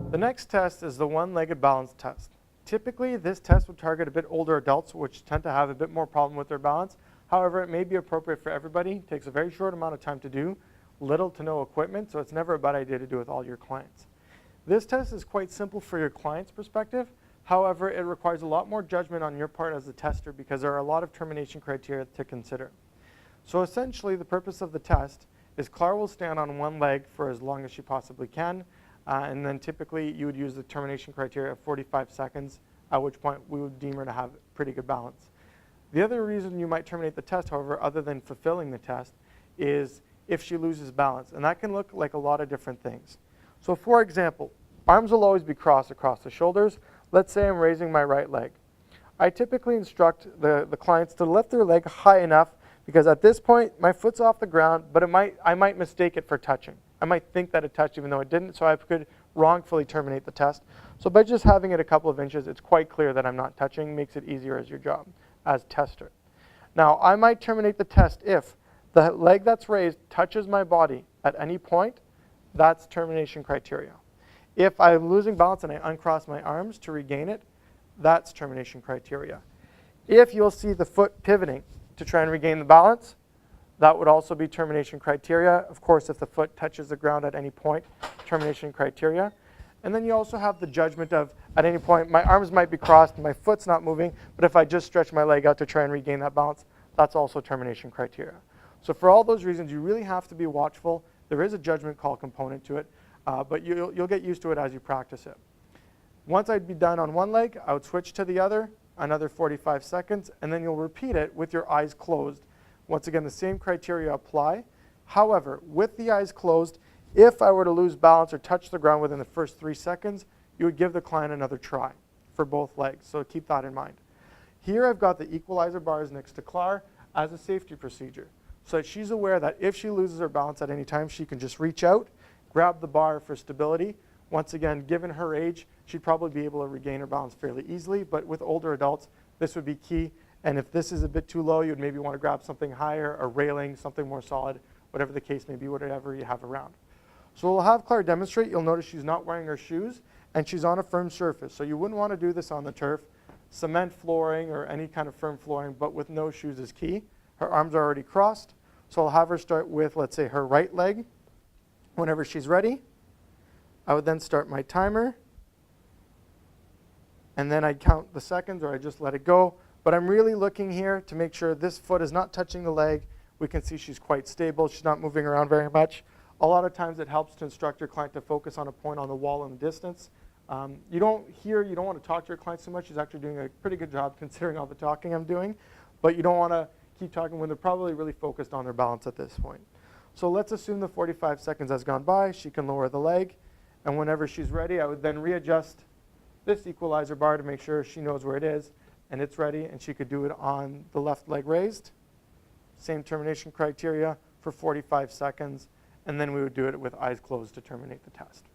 The next test is the one-legged balance test. Typically, this test would target a bit older adults, which tend to have a bit more problem with their balance. However, it may be appropriate for everybody. It takes a very short amount of time to do, little to no equipment, so it's never a bad idea to do with all your clients. This test is quite simple for your client's perspective. However, it requires a lot more judgment on your part as a tester because there are a lot of termination criteria to consider. So essentially, the purpose of the test is Clara will stand on one leg for as long as she possibly can, and then typically you would use the termination criteria of 45 seconds, at which point we would deem her to have pretty good balance. The other reason you might terminate the test, however, other than fulfilling the test, is if she loses balance, and that can look like a lot of different things. So for example, arms will always be crossed across the shoulders. Let's say I'm raising my right leg. I typically instruct the clients to lift their leg high enough because at this point, my foot's off the ground, but I might mistake it for touching. I might think that it touched even though it didn't, so I could wrongfully terminate the test. So by just having it a couple of inches, it's quite clear that I'm not touching, makes it easier as your job as tester. Now, I might terminate the test if the leg that's raised touches my body at any point. That's termination criteria. If I'm losing balance and I uncross my arms to regain it, that's termination criteria. If you'll see the foot pivoting to try and regain the balance, that would also be termination criteria. Of course, if the foot touches the ground at any point, termination criteria. And then you also have the judgment of, at any point, my arms might be crossed, my foot's not moving, but if I just stretch my leg out to try and regain that balance, that's also termination criteria. So for all those reasons, you really have to be watchful. There is a judgment call component to it, but you'll get used to it as you practice it. Once I'd be done on one leg, I would switch to the other, another 45 seconds, and then you'll repeat it with your eyes closed. Once again, the same criteria apply. However, with the eyes closed, if I were to lose balance or touch the ground within the first 3 seconds, you would give the client another try for both legs. So keep that in mind. Here I've got the equalizer bars next to Clara as a safety procedure, so that she's aware that if she loses her balance at any time, she can just reach out, grab the bar for stability. Once again, given her age, she'd probably be able to regain her balance fairly easily, but with older adults, this would be key. And if this is a bit too low, you'd maybe want to grab something higher, a railing, something more solid, whatever the case may be, whatever you have around. So we'll have Clara demonstrate. You'll notice she's not wearing her shoes, and she's on a firm surface. So you wouldn't want to do this on the turf. Cement flooring or any kind of firm flooring, but with no shoes is key. Her arms are already crossed. So I'll have her start with, let's say, her right leg. Whenever she's ready, I would then start my timer. And then I'd count the seconds, or I just let it go. But I'm really looking here to make sure this foot is not touching the leg. We can see she's quite stable. She's not moving around very much. A lot of times it helps to instruct your client to focus on a point on the wall in the distance. You don't want to talk to your client so much. She's actually doing a pretty good job considering all the talking I'm doing. But you don't want to keep talking when they're probably really focused on their balance at this point. So let's assume the 45 seconds has gone by. She can lower the leg. And whenever she's ready, I would then readjust this equalizer bar to make sure she knows where it is. And it's ready, and she could do it on the left leg raised. Same termination criteria for 45 seconds, and then we would do it with eyes closed to terminate the test.